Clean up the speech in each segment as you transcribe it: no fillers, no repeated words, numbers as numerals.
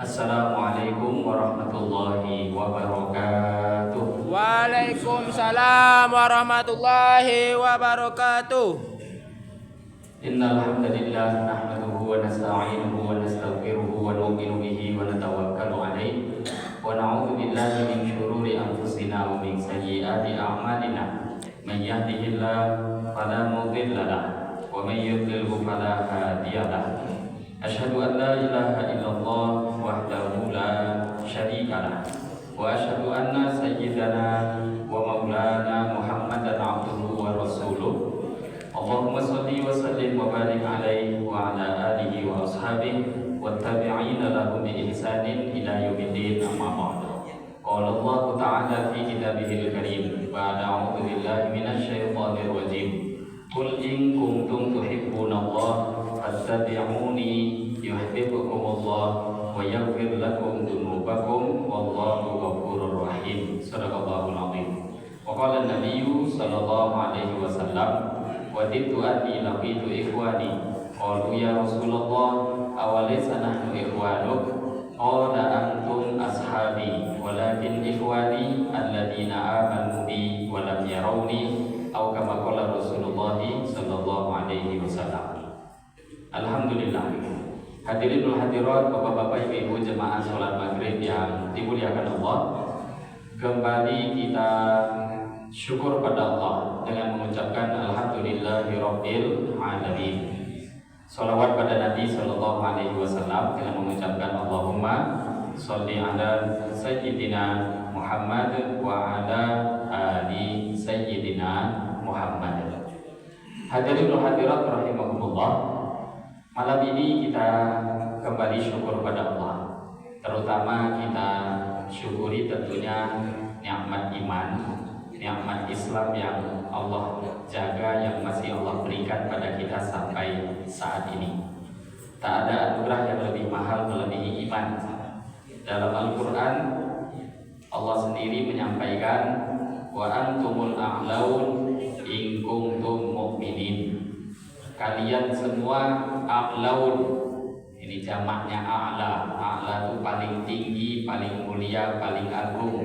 Assalamualaikum warahmatullahi wabarakatuh. Waalaikumsalam warahmatullahi wabarakatuh. Innal hamdalillah nahmaduhu wa nasta'inuhu wa nastaghfiruhu wa nu'minu bihi wa natawakkalu 'alaihi wa na'udzu billahi min shururi anfusina wa min sayyiati a'malina. May yahdihillahu fala mudilla lahu wa may yudlilhu fala hadiya lahu. Asyhadu an la ilaha illallah wahdahu la syarika lah wa asyhadu anna sayyidana wa maulana Muhammadan abduhu wa rasuluh. Allahumma shalli wa sallim wa barik alaihi wa ala alihi wa ashabihi wa tabi'ina lahum bi ihsanin ila yaumiddin, amma ba'd. Qala Allah ta'ala fi kitabihil karim wa a'udzu billahi minasy syaithanir rajim. Qul in kuntum tuhibbunallaha fattabi'uni yuhibbukumullah wa yaghfir lakum dzunubakum wallahu ghafurur rahim. Shadaqallahul azim. Wa qala an-nabiyyu sallallahu alaihi wasallam wadidtu anni laqitu ikhwani qalu ya Rasulullah awalaysa nahnu ikhwanuk qala antum ashabi walakin ikhwani alladziina amanu bi wa lam yarawni aw kama qala Rasulullah sallallahu alaihi wasallam. Alhamdulillah. Hadirin wal hadirat, Bapak-bapak, Ibu-ibu jemaah salat maghrib yang dimuliakan Allah, kembali kita syukur pada Allah dengan mengucapkan alhamdulillahirabbil alamin. Shalawat pada Nabi sallallahu alaihi wasallam dengan mengucapkan Allahumma sholli ala sayyidina Muhammad wa ala ali sayyidina Muhammad. Hadirin wal hadirat rahimakumullah, malam ini kita kembali syukur pada Allah. Terutama kita syukuri tentunya nikmat iman, nikmat Islam yang Allah jaga, yang masih Allah berikan pada kita sampai saat ini. Tak ada anugerah yang lebih mahal melebihi iman. Dalam Al-Quran Allah sendiri menyampaikan wa antumul a'laun in kuntum mu'minin. Kalian semua a'laun, ini jamaknya a'la. A'la itu paling tinggi, paling mulia, paling agung.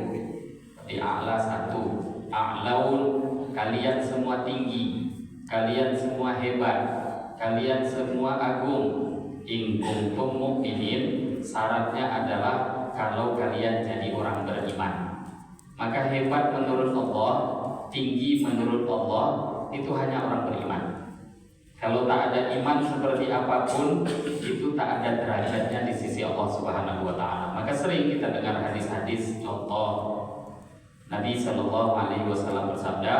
Di a'la satu, a'laun, kalian semua tinggi, kalian semua hebat, kalian semua agung. In kuntum mu'minin, syaratnya adalah kalau kalian jadi orang beriman. Maka hebat menurut Allah, tinggi menurut Allah, itu hanya orang beriman. Kalau tak ada iman seperti apapun, itu tak ada derajatnya di sisi Allah Subhanahu wa Ta'ala. Maka sering kita dengar hadis-hadis, contoh Nabi Shallallahu Alaihi Wasallam bersabda,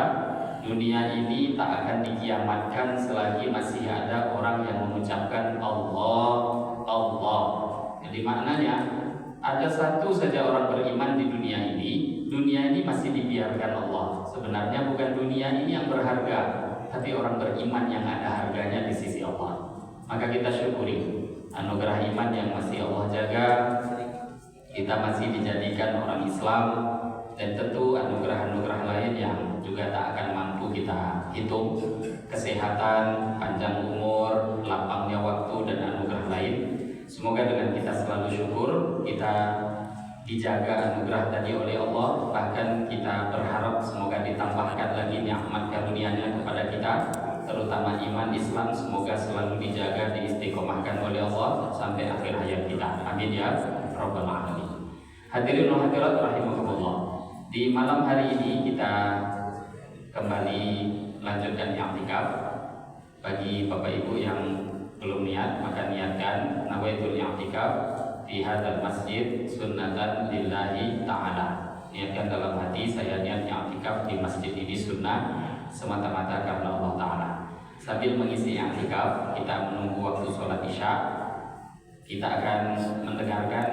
dunia ini tak akan dikiamatkan selagi masih ada orang yang mengucapkan Allah, Allah. Jadi maknanya ada satu saja orang beriman di dunia ini masih dibiarkan Allah. Sebenarnya bukan dunia ini yang berharga, tapi orang beriman yang ada harganya di sisi Allah. Maka kita syukuri anugerah iman yang masih Allah jaga. Kita masih dijadikan orang Islam, dan tentu anugerah-anugerah lain yang juga tak akan mampu kita hitung. Kesehatan, panjang umur, lapangnya waktu, dan anugerah lain. Semoga dengan kita selalu syukur, kita dijaga anugerah tadi oleh Allah. Bahkan kita berharap semoga ditambahkan lagi nikmat karunia-Nya kepada kita, terutama iman Islam, semoga selalu dijaga, diistiqomahkan oleh Allah sampai akhir hayat kita. Amin ya rabbal alamin. Hadirin wa hadirat rahimakumullah, di malam hari ini kita kembali lanjutkan i'tikaf. Bagi Bapak Ibu yang belum niat, maka niatkan nawaitul i'tikaf di hadzal masjid sunnatan lillahi ta'ala. Niatkan dalam hati, saya niat i'tikaf di masjid ini sunnah semata-mata karena Allah Ta'ala. Sambil mengisi i'tikaf, kita menunggu waktu sholat isya, kita akan mendengarkan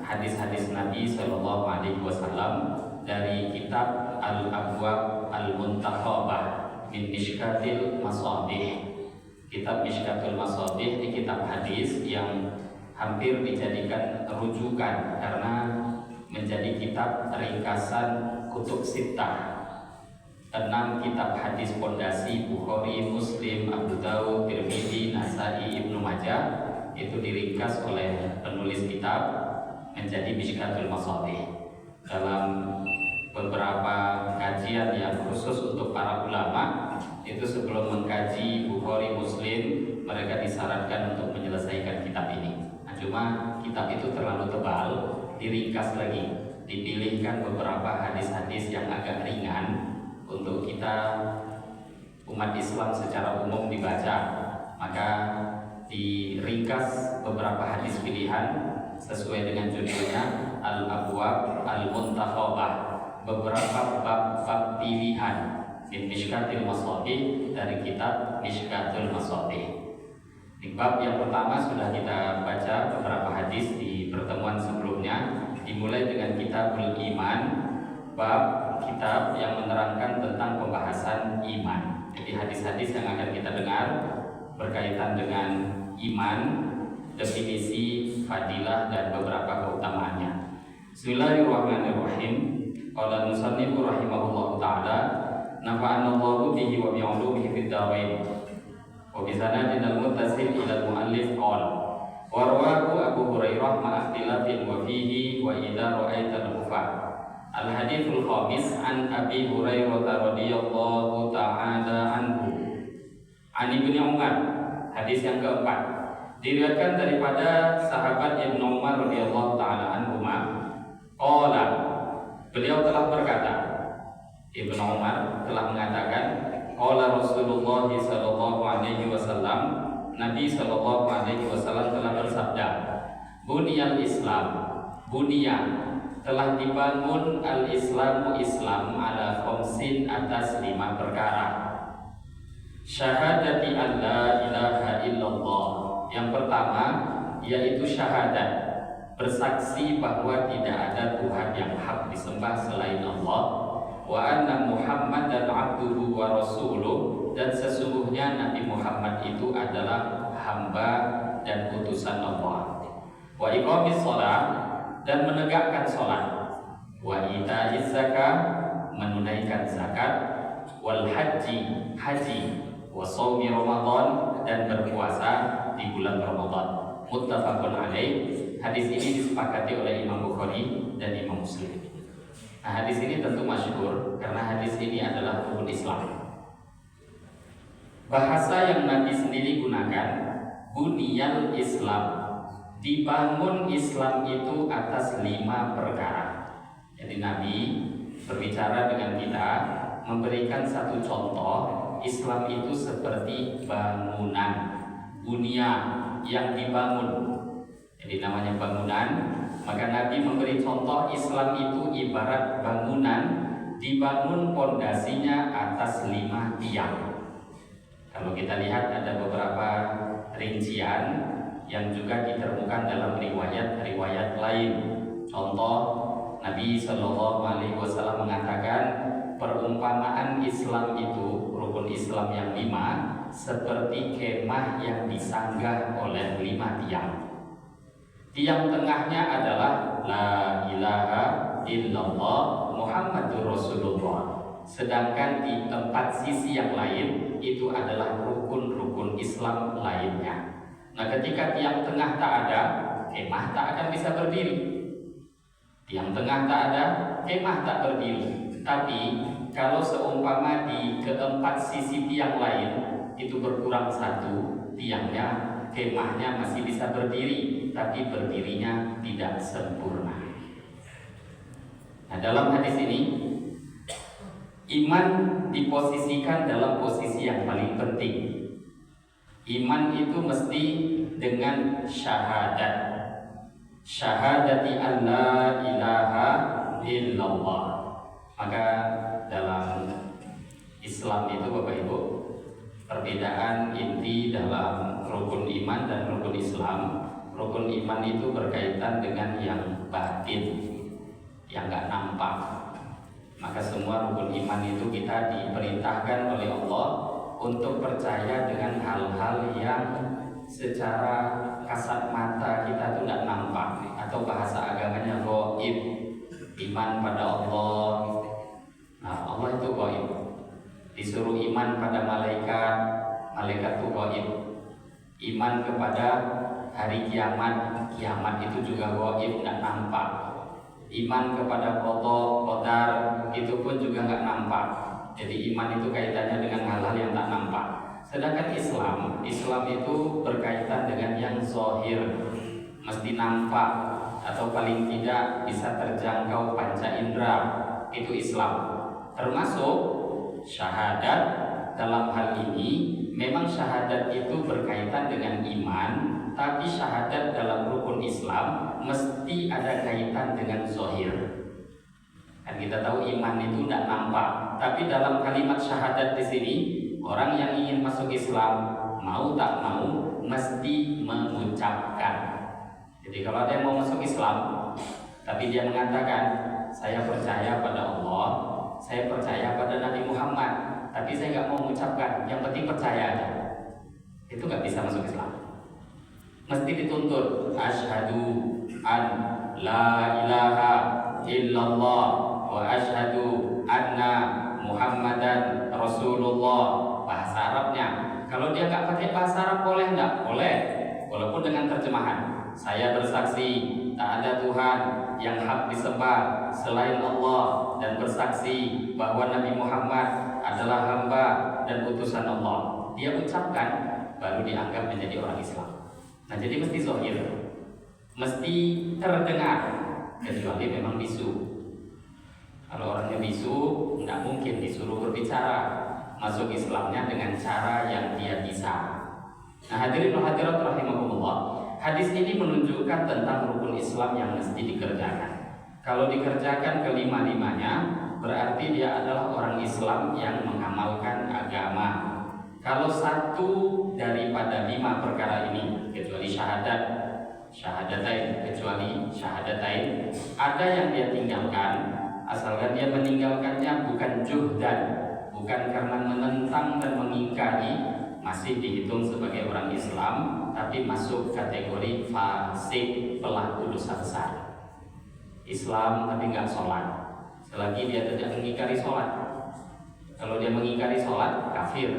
hadis-hadis Nabi Sallallahu Alaihi Wasallam dari kitab Al-Abwab Al-Muntakhabah min Mishkatil Masabih. Kitab Mishkatul Masabih ini kitab hadis yang hampir dijadikan rujukan karena menjadi kitab ringkasan kutub sittah. 6 kitab hadis pondasi Bukhari, Muslim, Abu Dawud, Tirmidzi, Nasai, Ibnu Majah itu diringkas oleh penulis kitab menjadi Mishkatul Masabih. Dalam beberapa kajian yang khusus untuk para ulama, itu sebelum mengkaji Bukhari, Muslim, mereka disarankan untuk menyelesaikan kitab ini. Nah, cuma kitab itu terlalu tebal, diringkas lagi, dipilihkan beberapa hadis-hadis yang agak ringan untuk kita umat Islam secara umum dibaca. Maka diringkas beberapa hadis pilihan sesuai dengan judulnya Al-Abwab Al-Muntakhabah, beberapa bab-bab pilihan min Mishkatil Masabih, dari kitab Mishkatul Masabih. Di bab yang pertama sudah kita baca beberapa hadis di pertemuan sebelumnya, dimulai dengan Kitabul Iman, bab kitab yang menerangkan tentang pembahasan iman. Jadi hadis-hadis yang akan kita dengar berkaitan dengan iman, definisi, fadilah, dan beberapa keutamaannya. Bismillahirrahmanirrahim. Qala al-musannif rahimahullahu ta'ala, nafa'anallahu bihi wa bi'ulumihi fid dharain. Wa bi sanadina al-muttasil ila al-muallif qala wa rawahu Abu Hurairah ma'a ikhtilafin wa fihi wa idza ra'aita al-kufar. Al-hadithul khamis an Abi Hurairah radhiyallahu ta'ala anhu an Ibnu Umar. Hadis yang keempat diriwayatkan daripada sahabat Ibnu Umar radhiyallahu ta'ala anhuma. Qala, beliau telah berkata, Ibnu Umar telah mengatakan, qala Rasulullah sallallahu alaihi wasallam, Nabi sallallahu alaihi wasallam telah bersabda, buniyal Islam, bunya telah dibangun al-Islamu Islam ala khamsin, atas 5 perkara. Syahadati an la ilaha illallah, yang pertama yaitu syahadat, bersaksi bahwa tidak ada Tuhan yang hak disembah selain Allah, wa anna Muhammadan abduhu wa rasuluh, dan sesungguhnya Nabi Muhammad itu adalah hamba dan utusan Allah, wa iqamis shalah, dan menegakkan salat, wa ita'iz zakah, menunaikan zakat, wal haji, haji, wa shaumi Ramadan, dan berpuasa di bulan Ramadan. Muttafaqun alaih. Hadis ini disepakati oleh Imam Bukhari dan Imam Muslim. Nah, hadis ini tentu masyhur karena hadis ini adalah rukun Islam. Bahasa yang Nabi sendiri gunakan, buniyal Islam, dibangun Islam itu atas 5 perkara. Jadi Nabi berbicara dengan kita, memberikan satu contoh, Islam itu seperti bangunan, bunia yang dibangun. Jadi namanya bangunan, maka Nabi memberi contoh Islam itu ibarat bangunan, dibangun pondasinya atas 5 tiang. Kalau kita lihat ada beberapa rincian yang juga ditemukan dalam riwayat lain. Contoh, Nabi Shallallahu Alaihi Wasallam mengatakan perumpamaan Islam itu, rukun Islam yang 5, seperti kemah yang disanggah oleh 5 tiang. Tiang tengahnya adalah la ilaha illallah Muhammadur Rasulullah. Sedangkan di 4 sisi yang lain itu adalah rukun-rukun Islam lainnya. Nah, ketika tiang tengah tak ada, kemah tak akan bisa berdiri. Tiang tengah tak ada, kemah tak berdiri. Tapi kalau seumpama di keempat sisi tiang lain itu berkurang 1 tiangnya, kemahnya masih bisa berdiri, tapi berdirinya tidak sempurna. Nah, dalam hadis ini iman diposisikan dalam posisi yang paling penting. Iman itu mesti dengan syahadat, syahadati an la ilaha illallah. Maka dalam Islam itu Bapak Ibu, perbedaan inti dalam rukun iman dan rukun Islam. Rukun iman itu berkaitan dengan yang batin, yang gak nampak. Maka semua rukun iman itu kita diperintahkan oleh Allah untuk percaya dengan hal-hal yang secara kasat mata kita tuh tidak nampak, atau bahasa agamanya ghaib. Iman pada Allah. Nah, Allah itu ghaib. Disuruh iman pada malaikat, malaikat itu ghaib. Iman kepada hari kiamat, kiamat itu juga gaib, nggak nampak. Iman kepada qadar itu pun juga nggak nampak. Jadi iman itu kaitannya dengan hal-hal yang tak nampak. Sedangkan Islam itu berkaitan dengan yang zahir, mesti nampak atau paling tidak bisa terjangkau panca indera. Itu Islam. Termasuk syahadat. Dalam hal ini memang syahadat itu berkaitan dengan iman, tapi syahadat dalam rukun Islam mesti ada kaitan dengan zahir. Kan kita tahu iman itu tidak nampak, tapi dalam kalimat syahadat di sini orang yang ingin masuk Islam mau tak mau mesti mengucapkan. Jadi kalau ada yang mau masuk Islam tapi dia mengatakan saya percaya pada Allah, saya percaya pada Nabi Muhammad, tapi saya nggak mau mengucapkan, yang penting percaya aja, itu nggak bisa masuk Islam. Mesti dituntut asyhadu an la ilaha illallah wa asyhadu anna Muhammadan Rasulullah. Bahasa Arabnya, kalau dia nggak pakai bahasa Arab boleh nggak? Boleh, walaupun dengan terjemahan. Saya bersaksi tak ada Tuhan yang hak disembah selain Allah, dan bersaksi bahwa Nabi Muhammad adalah hamba dan utusan Allah. Dia ucapkan, baru dianggap menjadi orang Islam. Nah, jadi mesti zahir, mesti terdengar, kecuali memang bisu. Kalau orangnya bisu, nggak mungkin disuruh berbicara. Masuk Islamnya dengan cara yang dia bisa. Nah, hadirin wa hadirat rahimakumullah, hadis ini menunjukkan tentang rukun Islam yang mesti dikerjakan. Kalau dikerjakan kelima-limanya, berarti dia adalah orang Islam yang mengamalkan agama. Kalau satu daripada 5 perkara ini, kecuali syahadatain, ada yang dia tinggalkan, asalkan dia meninggalkannya bukan juhdan, bukan karena menentang dan mengingkari, masih dihitung sebagai orang Islam, tapi masuk kategori fasik, pelaku dosa besar. Islam tapi nggak sholat, selagi dia tidak mengingkari sholat. Kalau dia mengingkari sholat, kafir.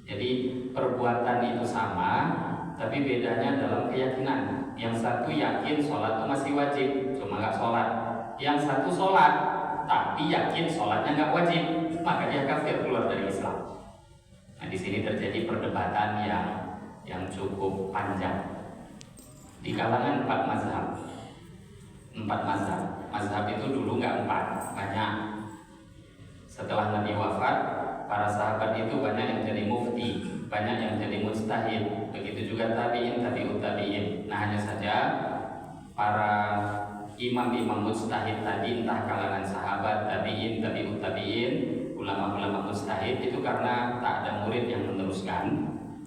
Jadi perbuatan itu sama, tapi bedanya dalam keyakinan. Yang satu yakin sholat itu masih wajib, cuma nggak sholat. Yang satu sholat, tapi yakin sholatnya nggak wajib, maka dia kafir, keluar dari Islam. Nah, di sini terjadi perdebatan yang cukup panjang di kalangan 4 mazhab. 4 mazhab. Mazhab itu dulu nggak 4, banyak. Setelah Nabi wafat, para sahabat itu banyak yang jadi mufti, banyak yang jadi mujtahid. Begitu juga tabi'in, tabi'ut tabi'in. Nah, hanya saja para imam-imam mujtahid tadi, entah kalangan sahabat, tabi'in, tabi'ut tabi'in, ulama-ulama mujtahid, itu karena tak ada murid yang meneruskan,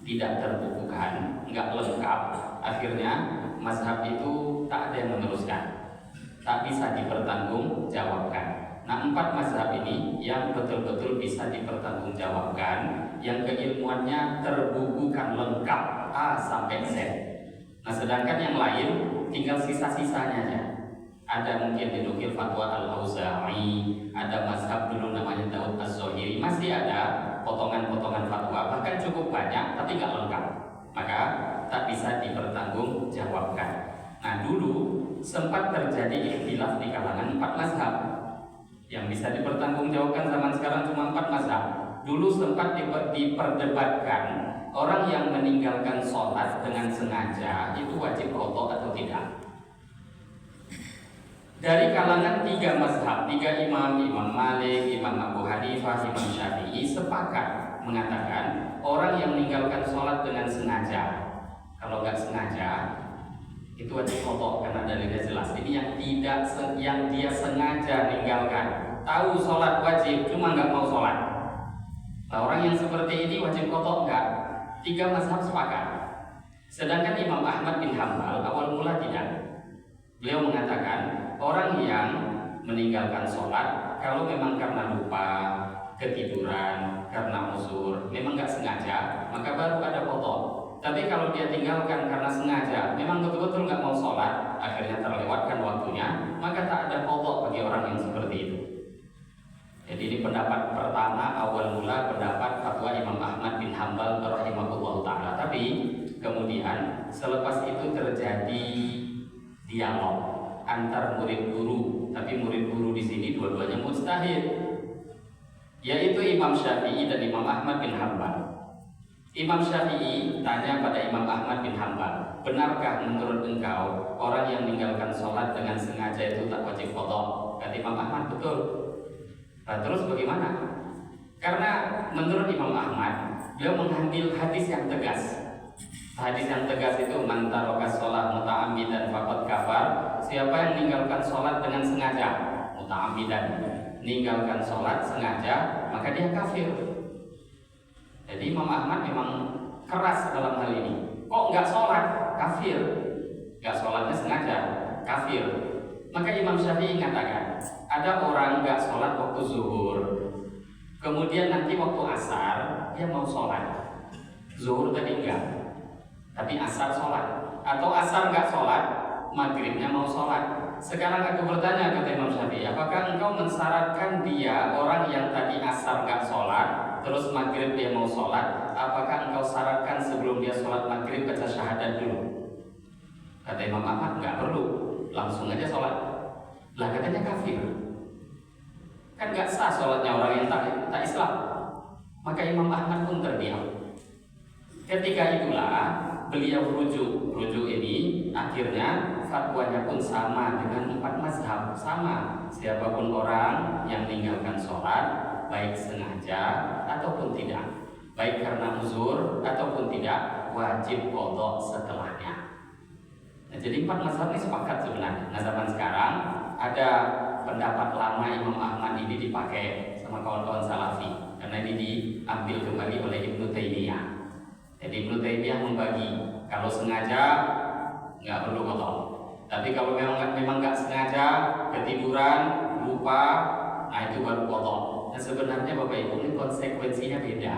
tidak terbukukan, nggak lengkap, akhirnya mazhab itu tak ada yang meneruskan, tak bisa dipertanggungjawabkan. Nah, 4 mazhab ini yang betul-betul bisa dipertanggungjawabkan, yang keilmuannya terbukukan lengkap A sampai Z. Nah, sedangkan yang lain tinggal sisa-sisanya aja. Ada mungkin dinukil fatwa Al-Auza'i, ada mazhab dulu namanya Daud Az-Zahiri, masih ada potongan-potongan fatwa, bahkan cukup banyak tapi nggak lengkap, maka tak bisa dipertanggungjawabkan. Nah, dulu sempat terjadi ikhtilaf di kalangan 4 mazhab. Yang bisa dipertanggungjawabkan zaman sekarang cuma 4 mazhab. Dulu sempat diperdebatkan, orang yang meninggalkan sholat dengan sengaja itu wajib qadha atau tidak. Dari kalangan 3 mazhab, 3 imam, Imam Malik, Imam Abu Hanifah, Imam Syafi'i sepakat mengatakan orang yang meninggalkan sholat dengan sengaja, kalau nggak sengaja itu wajib qadha, karena dalilnya jelas. Ini yang dia sengaja meninggalkan, tahu sholat wajib cuma nggak mau sholat. Nah, orang yang seperti ini wajib qadha enggak? 3 mazhab sepakat. Sedangkan Imam Ahmad bin Hanbal awal mula tidak. Beliau mengatakan orang yang meninggalkan sholat kalau memang karena lupa, ketiduran, karena uzur, memang nggak sengaja, maka baru ada qadha. Tapi kalau dia tinggalkan karena sengaja, memang betul-betul nggak mau sholat, akhirnya terlewatkan waktunya, maka tak ada qadha bagi orang yang seperti itu. Jadi ini pendapat pertama, awal mula pendapat fatwa Imam Ahmad bin Hanbal rahimahullah ta'ala. Tapi Kemudian selepas itu terjadi dialog antar murid guru, tapi murid guru di sini dua-duanya mujtahid, yaitu Imam Syafi'i dan Imam Ahmad bin Hanbal. Imam Syafi'i tanya pada Imam Ahmad bin Hanbal, benarkah menurut engkau orang yang meninggalkan sholat dengan sengaja itu tak wajib qadha? Kata Imam Ahmad, betul. Nah, terus bagaimana? Karena menurut Imam Ahmad, beliau mengambil hadis yang tegas. Hadis yang tegas itu man taraka shalah muta'ammidan faqad kafar. Siapa yang meninggalkan sholat dengan sengaja, muta'ammidan, meninggalkan sholat sengaja, maka dia kafir. Jadi Imam Ahmad memang keras dalam hal ini. Kok nggak sholat? Kafir. Nggak sholatnya sengaja, kafir. Maka Imam Syafi'i mengatakan, ada orang nggak sholat waktu zuhur, kemudian nanti waktu asar dia mau sholat. Zuhur tadi enggak, tapi asar sholat. Atau asar nggak sholat, maghribnya mau sholat. Sekarang aku bertanya, kata Imam Syafi'i, apakah engkau mensyaratkan dia orang yang tadi asar nggak sholat, terus maghrib dia mau sholat, apakah engkau syaratkan sebelum dia sholat maghrib baca syahadat dulu? Kata Imam Ahmad, nggak perlu, langsung aja sholat. Lah katanya kafir, kan nggak sah sholatnya orang yang tak Islam. Maka Imam Ahmad pun terdiam. Ketika itulah beliau rujuk ini, akhirnya fatwanya pun sama dengan 4 mazhab, sama. Siapapun orang yang meninggalkan sholat, baik sengaja ataupun tidak, baik karena uzur ataupun tidak, wajib qadha setelahnya. Nah, jadi 4 mazhab ini sepakat sebenarnya. Nah, zaman sekarang ada pendapat lama Imam Ahmad ini dipakai sama kawan-kawan Salafi, karena ini diambil kembali oleh Ibnu Taimiyah. Jadi Ibnu Taimiyah membagi, kalau sengaja nggak perlu qadha, tapi kalau memang nggak sengaja, ketiduran, lupa, nah itu baru qadha. Nah, sebenarnya Bapak Ibu, ini konsekuensinya beda.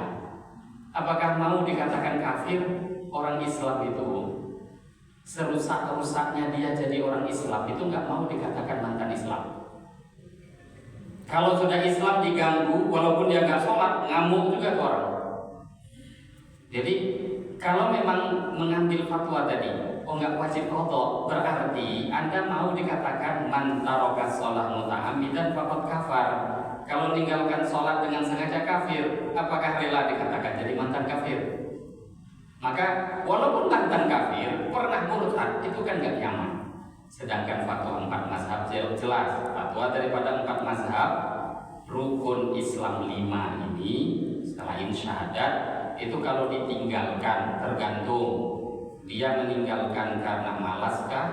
Apakah mau dikatakan kafir orang Islam itu, serusak-rusaknya dia jadi orang Islam itu nggak mau dikatakan mantan Islam? Kalau sudah Islam diganggu, walaupun dia nggak sholat, ngamuk juga ke orang. Jadi kalau memang mengambil fatwa tadi, nggak wajib qadha, berarti Anda mau dikatakan man taraka shalah muta'ammidan faqad kafar. Kalau meninggalkan sholat dengan sengaja kafir, apakah rela dikatakan jadi mantan kafir? Maka walaupun mantan kafir, pernah murtad, itu kan nggak nyaman. Sedangkan fatwa 4 mazhab jelas, fatwa daripada 4 mazhab, rukun Islam 5 ini selain syahadat, itu kalau ditinggalkan tergantung dia meninggalkan karena malaskah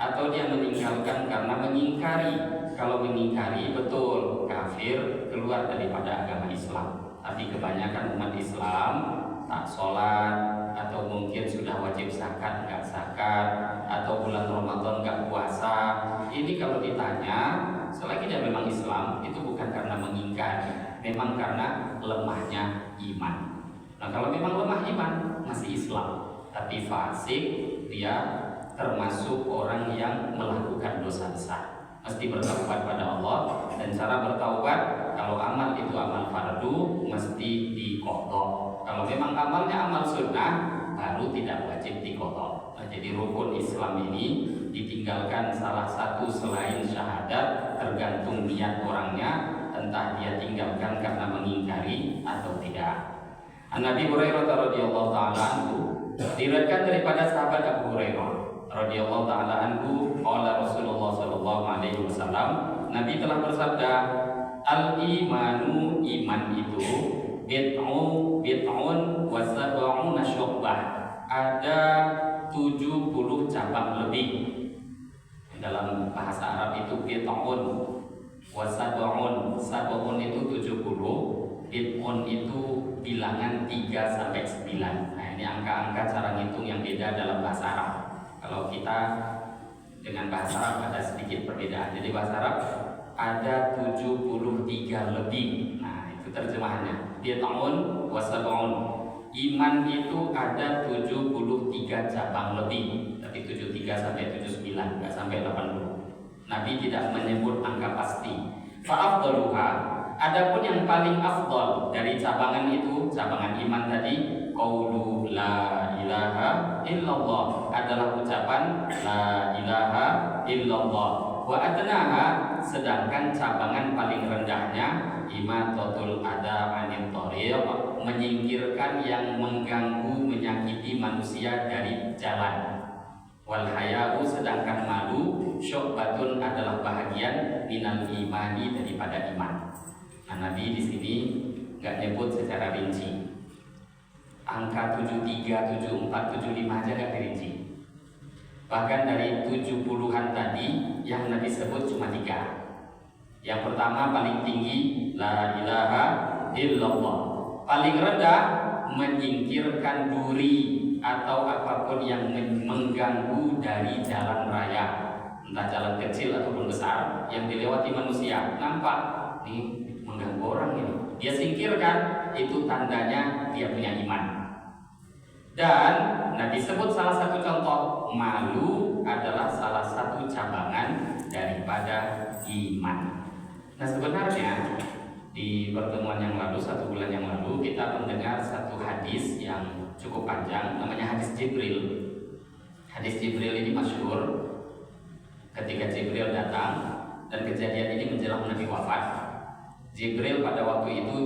atau dia meninggalkan karena mengingkari. Kalau mengingkari, betul kafir, keluar daripada agama Islam. Tapi kebanyakan umat Islam tak sholat, atau mungkin sudah wajib zakat nggak zakat, atau bulan Ramadan nggak puasa. Ini kalau ditanya, selagi dia memang Islam, itu bukan karena mengingkari, memang karena lemahnya iman. Nah, kalau memang lemah iman, masih Islam, tapi fasik, dia termasuk orang yang melakukan dosa besar. Mesti bertaubat pada Allah, dan cara bertaubat, kalau amal itu amal fardu, mesti diqadha. Kalau memang amalnya amal sunnah, baru tidak wajib diqadha. Nah, jadi rukun Islam ini ditinggalkan salah satu selain syahadat, tergantung niat orangnya, entah dia tinggalkan karena mengingkari atau tidak. Nabi Hurairah radhiyallahu taala anhu, diriwayatkan daripada sahabat Abu Hurairah radhiyallahu taala anhu, qala Rasulullah sallallahu alaihi wasallam, Nabi telah bersabda, al-imanu, iman itu bid'un wa sab'una syu'bah, ada 70 cabang lebih. Dalam bahasa Arab itu bid'un wa sab'un itu 70, bid'un itu bilangan 3 sampai 9. Nah, ini angka-angka cara ngitung yang beda dalam bahasa Arab. Kalau kita dengan bahasa Arab ada sedikit perbedaan. Jadi bahasa Arab ada 73 lebih. Nah, itu terjemahannya. Bid'un wa sab'un. Iman itu ada 73 cabang lebih, tapi 73 sampai 79, enggak sampai 80. Nabi tidak menyebut angka pasti. Fa'afdaluha, adapun yang paling afdal dari cabangan itu, cabangan iman tadi, qaulu la ilaha illallah, adalah ucapan la ilaha illallah. Wa adnaha, sedangkan cabangan paling rendahnya imatatul adza anit thariq, menyingkirkan yang mengganggu menyakiti manusia dari jalan. Wal haya'u, sedangkan malu syu'batun, adalah bahagian minal imani, daripada iman. Nah, Nabi di sini nggak nyebut secara rinci. Angka 73, 74, 75 aja nggak dirinci. Bahkan dari 70-an tadi yang Nabi sebut cuma 3. Yang pertama paling tinggi la ilaha illallah. Paling rendah menyingkirkan duri atau apapun yang mengganggu dari jalan raya, entah jalan kecil ataupun besar yang dilewati manusia. Nampak ini mengganggu orang ini, dia singkirkan, itu tandanya dia punya iman. Dan Nabi sebut salah satu contoh, malu adalah salah satu cabangan daripada iman. Nah, sebenarnya di pertemuan yang lalu, 1 bulan yang lalu, kita mendengar satu hadis yang cukup panjang, namanya hadis Jibril. Hadis Jibril ini masyhur. Ketika Jibril datang, dan kejadian ini menjelang Nabi wafat, Jibril pada waktu itu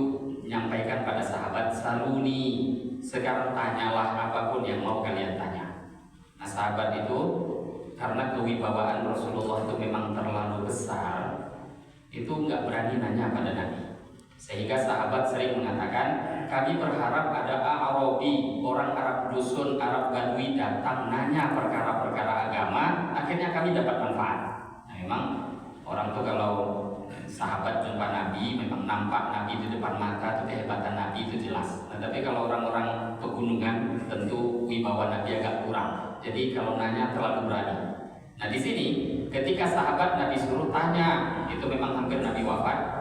menyampaikan pada sahabat, saluni, sekarang tanyalah apapun yang mau kalian tanya. Nah, sahabat itu karena kewibawaan Rasulullah itu memang terlalu besar, itu nggak berani nanya pada Nabi. Sehingga sahabat sering mengatakan, kami berharap ada Arabi, orang Arab dusun, Arab Badui datang nanya perkara-perkara agama, akhirnya kami dapat manfaat. Nah, memang orang tuh kalau sahabat jumpa Nabi, memang nampak Nabi di depan mata, itu kehebatan Nabi itu jelas. Nah, tapi kalau orang-orang pegunungan, tentu wibawa Nabi agak kurang. Jadi kalau nanya terlalu berani. Nah, di sini ketika sahabat Nabi suruh tanya, itu memang hampir Nabi wafat,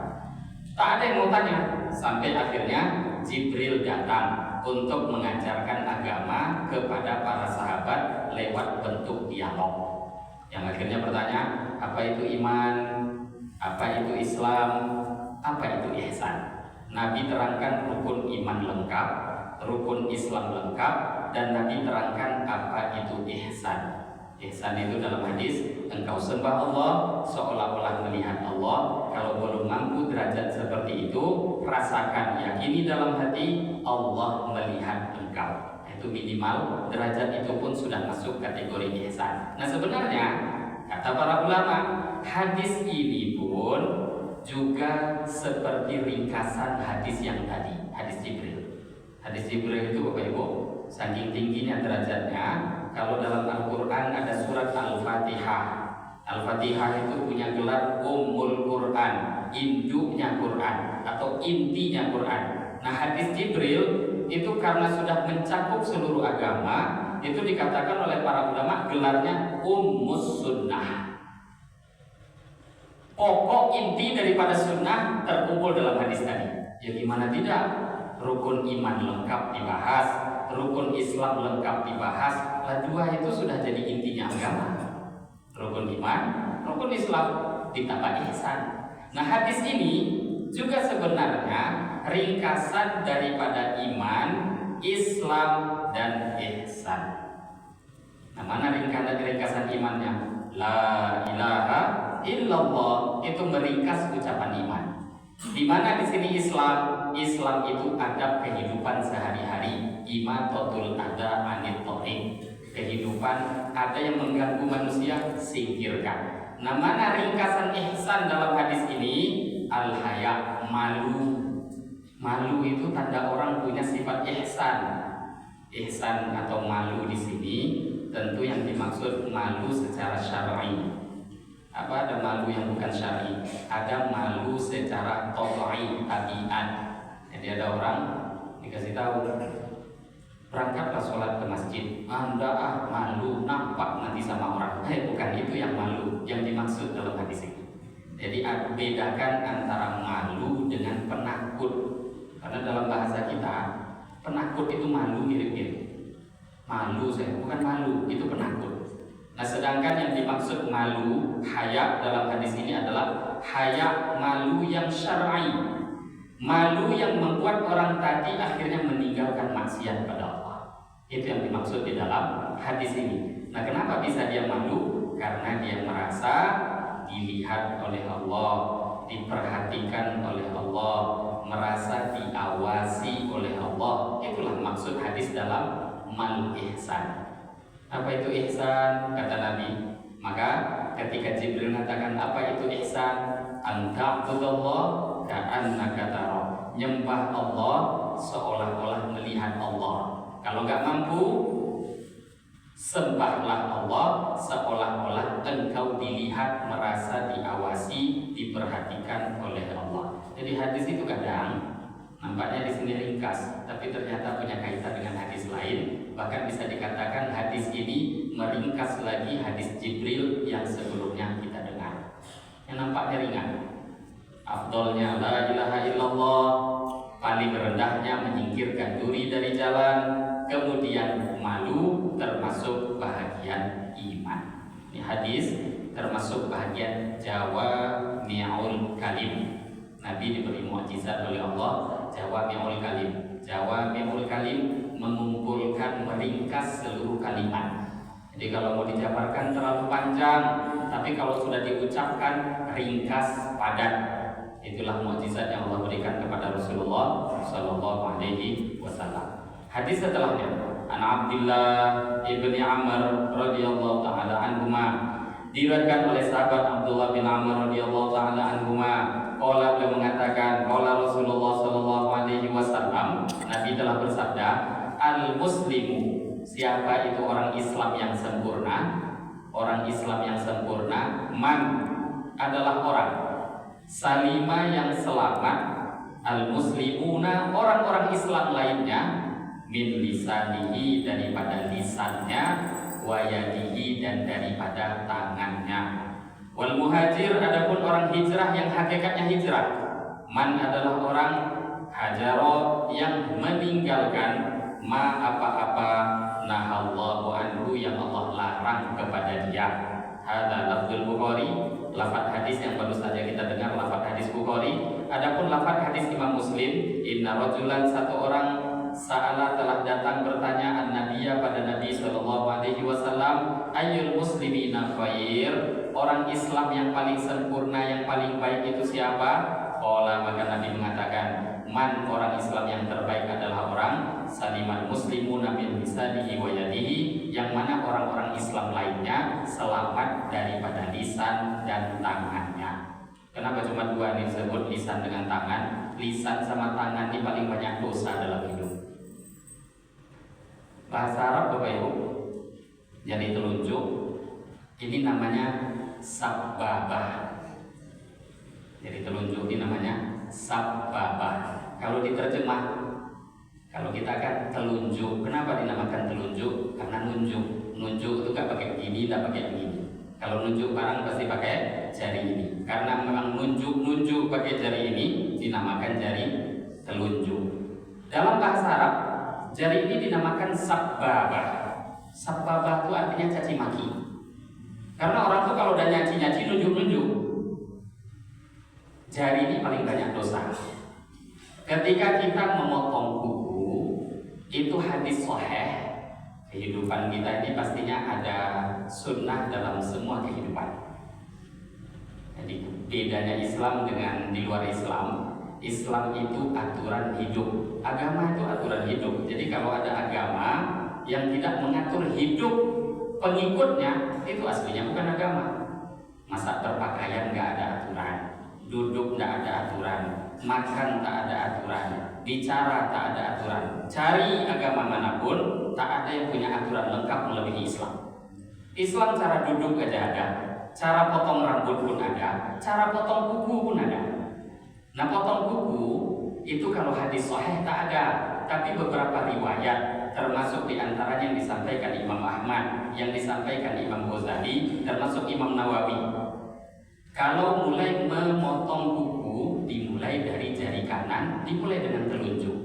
tak ada yang mau tanya, sampai akhirnya Jibril datang untuk mengajarkan agama kepada para sahabat lewat bentuk dialog. Yang akhirnya bertanya, apa itu iman, apa itu Islam, apa itu ihsan. Nabi terangkan rukun iman lengkap, rukun Islam lengkap, dan Nabi terangkan apa itu ihsan. Ihsan itu dalam hadis, engkau sembah Allah seolah-olah melihat Allah. Kalau belum mampu derajat seperti itu, rasakan, yakini dalam hati Allah melihat engkau. Itu minimal derajat itu pun sudah masuk kategori ihsan. Nah, sebenarnya kata para ulama, hadis ini pun juga seperti ringkasan hadis yang tadi, hadis Jibril. Hadis Jibril itu Bapak Ibu, saking tingginya derajatnya, kalau dalam Al-Quran ada surat Al-Fatihah. Al-Fatihah itu punya gelar Ummul Quran, induknya Quran atau intinya Quran. Nah, hadis Jibril itu karena sudah mencakup seluruh agama, itu dikatakan oleh para ulama gelarnya Ummus Sunnah. Pokok inti daripada sunnah terkumpul dalam hadis tadi. Ya gimana tidak? Rukun iman lengkap dibahas, rukun Islam lengkap dibahas, lah 2 itu sudah jadi intinya agama. Rukun iman, rukun Islam, ditambah ihsan. Nah, hadis ini juga sebenarnya ringkasan daripada iman, Islam, dan ihsan. Nah, mana ringkasan imannya? La ilaha illallah, itu meringkas ucapan iman. Di mana di sini Islam? Islam itu adab kehidupan sehari-hari, imatatul adza anit thariq. Kehidupan ada yang mengganggu manusia, singkirkan. Nah, mana ringkasan ihsan dalam hadis ini? Al-haya, malu. Malu itu tanda orang punya sifat ihsan. Ihsan atau malu di sini tentu yang dimaksud malu secara syar'i. Apa, ada malu yang bukan syar'i, ada malu secara tabi'i, tabiat. Jadi ada orang dikasih tahu, berangkatlah sholat ke masjid, Anda malu nampak nanti sama orang. Bukan itu yang malu yang dimaksud dalam hadis ini. Jadi bedakan antara malu dengan penakut. Karena dalam bahasa kita, penakut itu malu mirip-mirip. Malu saya, bukan malu, itu penakut. Nah, sedangkan yang dimaksud malu, haya dalam hadis ini adalah haya malu yang syar'i. Malu yang membuat orang tadi akhirnya meninggalkan maksiat pada Allah. Itu yang dimaksud di dalam hadis ini. Nah, kenapa bisa dia malu? Karena dia merasa dilihat oleh Allah, diperhatikan oleh Allah, merasa diawasi oleh Allah. Itulah maksud hadis dalam mal ihsan. Apa itu ihsan? Kata Nabi. Maka ketika Jibril mengatakan apa itu ihsan, anta'budallah ka'annaka tara, nyembah Allah seolah-olah melihat Allah. Kalau nggak mampu, sembahlah Allah seolah-olah engkau dilihat, merasa diawasi, diperhatikan oleh Allah. Jadi hadis itu kadang nampaknya di sini ringkas, tapi ternyata punya kaitan dengan hadis lain. Bahkan bisa dikatakan hadis ini meringkas lagi hadis Jibril yang sebelumnya kita dengar. Yang nampaknya ringan. Afdolnya la ilaha illallah, paling rendahnya menyingkirkan duri dari jalan, kemudian malu termasuk bahagian iman. Ini hadis termasuk bahagian jawami'ul kalim. Nabi diberi mukjizat oleh Allah, jawami'ul kalim. Jawami'ul kalim mengumpulkan, meringkas seluruh kalimat. Jadi kalau mau dijabarkan terlalu panjang, tapi kalau sudah diucapkan ringkas, padat. Itulah mukjizat yang Allah berikan kepada Rasulullah Sallallahu Alaihi Wasallam. Hadis setelahnya, An Abdullah ibni Amr radhiyallahu taala anhuma, diriwayatkan oleh sahabat Abdullah bin Amr radhiyallahu taala anhuma, qala, beliau mengatakan, qala Rasulullah Sallallahu Alaihi Wasallam, Nabi telah bersabda, al muslimu, siapa itu orang Islam yang sempurna? Orang Islam yang sempurna, man adalah orang salima yang selamat, al-muslimuna, orang-orang Islam lainnya, min lisanihi, daripada lisannya, wa yadihi, dan daripada tangannya. Wal muhajir, adapun orang hijrah yang hakikatnya hijrah, man adalah orang hajaro yang meninggalkan ma apa-apa nahallahu anhu yang Allah larang kepada dia. Hadza lafzul Bukhari, lafaz hadis yang baru saja kita dengar, lafaz hadis Bukhari. Adapun lafaz hadis Imam Muslim, inna rajulan, satu orang sa'ala telah datang bertanya an-nabiyya pada Nabi sallallahu alaihi wasallam, ayyul muslimina khair, orang Islam yang paling sempurna, yang paling baik itu siapa? Qala, maka Nabi mengatakan, man, orang Islam yang terbaik adalah orang saliman muslimuna min lisanihi wa yadihi, yang mana orang-orang Islam lainnya selamat daripada lisan dan tangannya. Kenapa cuma dua ini disebut, lisan dengan tangan? Lisan sama tangan ini paling banyak dosa dalam hidup. Bahasa Arab Bapak Ibu, jadi telunjuk, ini namanya sababah. Jadi telunjuk ini namanya sababah. Kalau diterjemah, kalau kita kan telunjuk, kenapa dinamakan telunjuk? Karena nunjuk. Nunjuk itu gak pakai begini, gak pakai begini. Kalau nunjuk barang pasti pakai jari ini. Karena memang nunjuk pakai jari ini dinamakan jari telunjuk. Dalam bahasa Arab, jari ini dinamakan sababah. Sababah itu artinya caci maki. Karena orang tuh kalau udah nyaci-nyaci, nunjuk-nunjuk, jari ini paling banyak dosa. Ketika kita memotong kuku, itu hadis sahih. Kehidupan kita ini pastinya ada sunnah dalam semua kehidupan. Jadi bedanya Islam dengan di luar Islam, Islam itu aturan hidup, agama itu aturan hidup. Jadi kalau ada agama yang tidak mengatur hidup pengikutnya, itu aslinya bukan agama. Masa berpakaian nggak ada aturan, duduk nggak ada aturan, makan tak ada aturan, bicara tak ada aturan. Cari agama manapun, tak ada yang punya aturan lengkap melebihi Islam. Islam cara duduk aja ada, cara potong rambut pun ada, cara potong kuku pun ada. Nah, potong kuku itu kalau hadis sahih tak ada, tapi beberapa riwayat, termasuk diantaranya yang disampaikan Imam Ahmad, yang disampaikan Imam Ghazali, termasuk Imam Nawawi. Kalau mulai memotong kuku, dimulai dari jari kanan, dimulai dengan telunjuk.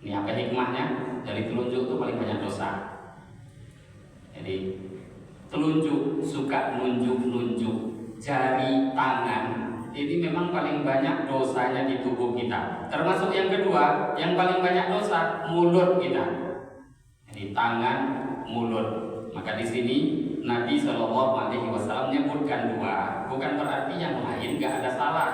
Ini apa hikmahnya? Dari telunjuk itu paling banyak dosa. Jadi telunjuk, suka nunjuk-nunjuk, jari tangan ini memang paling banyak dosanya di tubuh kita. Termasuk yang kedua, yang paling banyak dosa mulut kita. Jadi tangan, mulut. Maka di sini Nabi SAW menyebutkan dua, bukan berarti yang lain nggak ada salah.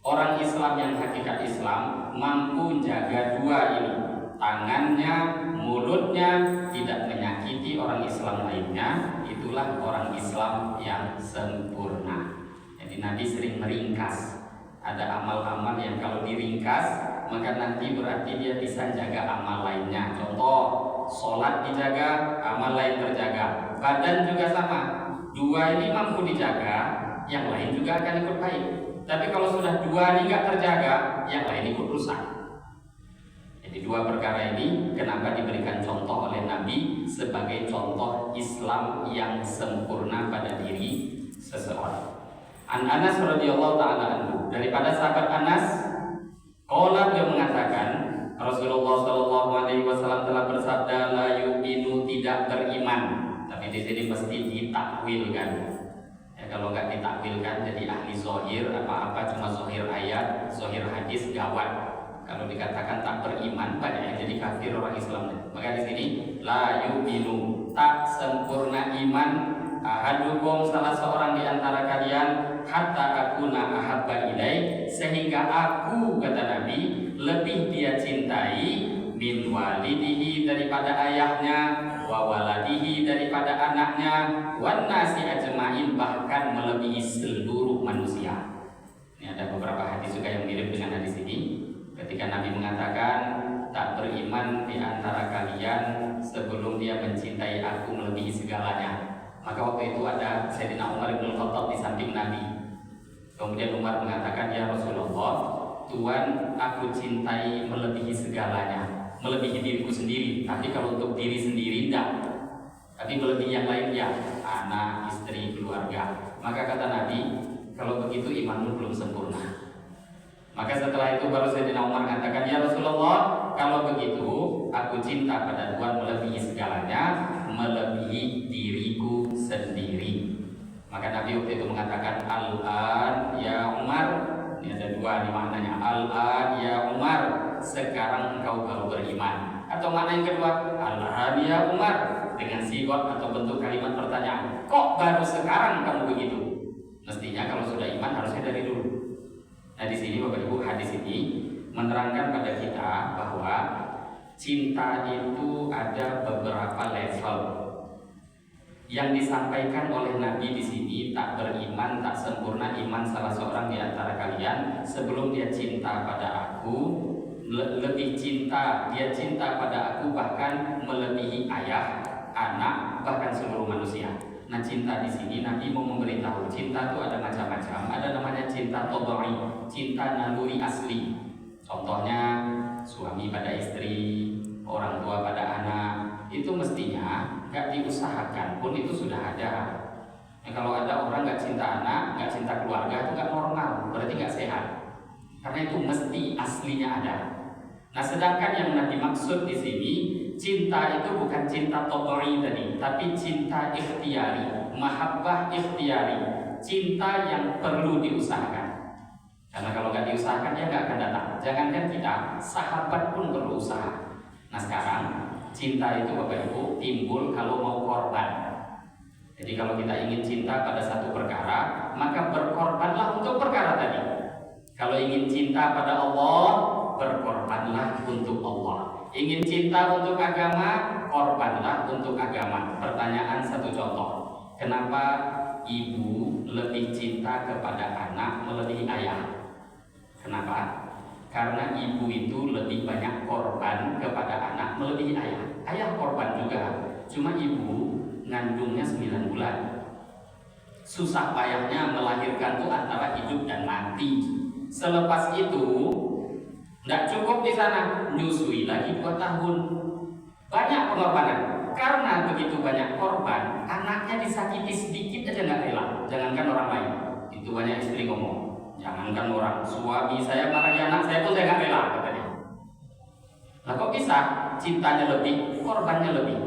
Orang Islam yang hakikat Islam mampu jaga dua ini, tangannya, mulutnya, tidak menyakiti orang Islam lainnya. Itulah orang Islam yang sempurna. Jadi Nabi sering meringkas. Ada amal-amal yang kalau diringkas, maka nanti berarti dia bisa jaga amal lainnya. Contoh, sholat dijaga, amal lain terjaga. Badan juga sama. Dua ini mampu dijaga, yang lain juga akan ikut baik. Tapi kalau sudah dua ini nggak terjaga, yang lain ikut rusak. Jadi dua perkara ini kenapa diberikan contoh oleh Nabi sebagai contoh Islam yang sempurna pada diri seseorang. An Anas radhiyallahu taala anhu, daripada sahabat Anas, qala beliau mengatakan Rasulullah sallallahu alaihi wasallam telah bersabda, la yu'minu, tidak beriman. Tapi di sini mesti ditakwilkan. Ya, kalau nggak ditakwilkan jadi ahli zahir, apa-apa cuma zahir ayat, zahir hadis gawat. Kalau dikatakan tak beriman, banyak yang jadi kafir orang Islam. Maka di sini la yu'minu, tak sempurna iman ahadukum, salah seorang di antara kalian, hatta akuna ahabba ilaih, sehingga aku, kata Nabi, lebih dia cintai min walidihi, daripada ayahnya, wa waladihi, daripada anaknya, wan nasi ajmain, bahkan melebihi seluruh manusia. Ini ada beberapa hadis juga yang mirip dengan hadis ini. Ketika Nabi mengatakan tak beriman di antara kalian sebelum dia mencintai aku melebihi segalanya. Maka waktu itu ada Sayyidina Umar bin Khattab di samping Nabi. Kemudian Umar mengatakan, ya Rasulullah, Tuhan aku cintai melebihi segalanya, melebihi diriku sendiri. Tapi kalau untuk diri sendiri tidak. Tapi melebihi yang lain ya, anak, istri, keluarga. Maka kata Nabi, kalau begitu imanmu belum sempurna. Maka setelah itu baru Sayyidina Umar mengatakan, ya Rasulullah, kalau begitu aku cinta pada Tuhan melebihi segalanya, melebihi diriku sendiri. Maka Nabi waktu itu mengatakan, al-an ya Umar. Ini ada dua nih maknanya, al-an ya Umar, sekarang engkau baru beriman. Atau makna yang kedua, al-an ya Umar, dengan sigot atau bentuk kalimat pertanyaan, kok baru sekarang kamu begitu? Mestinya kalau sudah iman harusnya dari dulu. Nah di sini Bapak Ibu, hadis ini menerangkan pada kita bahwa cinta itu ada beberapa level. Yang disampaikan oleh Nabi di sini, tak beriman, tak sempurna iman salah seorang di antara kalian sebelum dia cinta pada aku, lebih cinta, dia cinta pada aku bahkan melebihi ayah, anak, bahkan seluruh manusia. Nah cinta di sini Nabi mau memberitahu cinta itu ada macam-macam. Ada namanya cinta tabai, cinta naluri asli. Contohnya suami pada istri, orang tua pada anak. Itu mestinya nggak diusahakan pun itu sudah ada. Nah, kalau ada orang nggak cinta anak, nggak cinta keluarga, itu nggak normal, berarti nggak sehat. Karena itu mesti aslinya ada. Nah sedangkan yang Nabi maksud di sini, cinta itu bukan cinta tabai tadi, tapi cinta ikhtiari, mahabbah ikhtiari, cinta yang perlu diusahakan. Karena kalau nggak diusahakan dia nggak akan datang. Jangankan kita, sahabat pun perlu usaha. Nah sekarang cinta itu Bapak Ibu timbul kalau mau korban. Jadi kalau kita ingin cinta pada satu perkara, maka berkorbanlah untuk perkara tadi. Kalau ingin cinta pada Allah, berkorbanlah untuk Allah. Ingin cinta untuk agama, korbanlah untuk agama. Pertanyaan satu contoh, kenapa ibu lebih cinta kepada anak melebihi ayah? Kenapa? Karena ibu itu lebih banyak korban kepada anak melebihi ayah. Ayah korban juga, cuma ibu ngandungnya 9 bulan. Susah payahnya melahirkan tuh antara hidup dan mati. Selepas itu tidak cukup di sana, nyusui lagi 2 tahun. Banyak pengorbanan. Karena begitu banyak korban, anaknya disakiti sedikit aja nggak rela. Jangankan orang lain. Itu banyak istri ngomong. Jangankan orang, suami saya marahi anak saya pun saya nggak rela, katanya. Lah kok bisa? Cintanya lebih, korbannya lebih.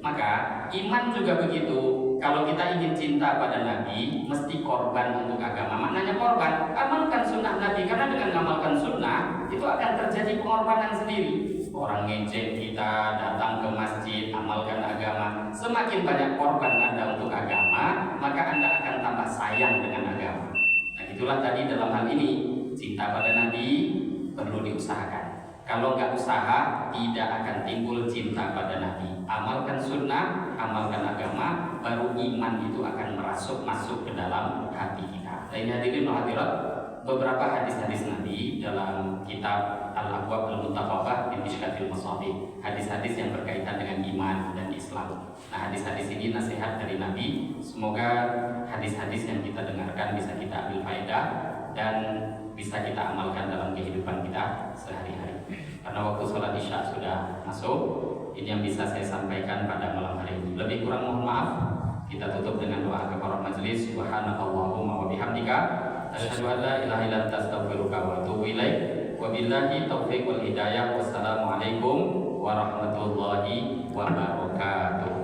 Maka iman juga begitu. kalau kita ingin cinta pada Nabi, mesti korban untuk agama. Maknanya korban, amalkan sunnah Nabi. Karena dengan mengamalkan sunnah, itu akan terjadi pengorbanan sendiri. Orang ngejek kita, datang ke masjid, amalkan agama. Semakin banyak korban Anda untuk agama, maka Anda akan tambah sayang dengan agama. Nah itulah tadi dalam hal ini, cinta pada Nabi perlu diusahakan. Kalau nggak usaha, tidak akan timbul cinta pada Nabi. Amalkan sunnah, amalkan agama, baru iman itu akan masuk ke dalam hati kita. Dan hadirin hadirat, beberapa hadis-hadis Nabi dalam kitab Al-Abwab Al-Muntaqabah di Mishkatil Masabih, hadis-hadis yang berkaitan dengan iman dan Islam. Nah hadis-hadis ini nasihat dari Nabi. Semoga hadis-hadis yang kita dengarkan bisa kita ambil faedah dan bisa kita amalkan dalam kehidupan kita sehari-hari. Karena waktu sholat isya sudah masuk, ini yang bisa saya sampaikan pada malam hari ini. Lebih kurang mohon maaf. Kita tutup dengan doa kafaratul majelis. Subhanakallahumma wa bihamdika, asyhadu an la ilaha illa anta, astaghfiruka wa atubu ilaik. Wabillahi taufiq wal hidayah. Wassalamualaikum warahmatullahi wabarakatuh.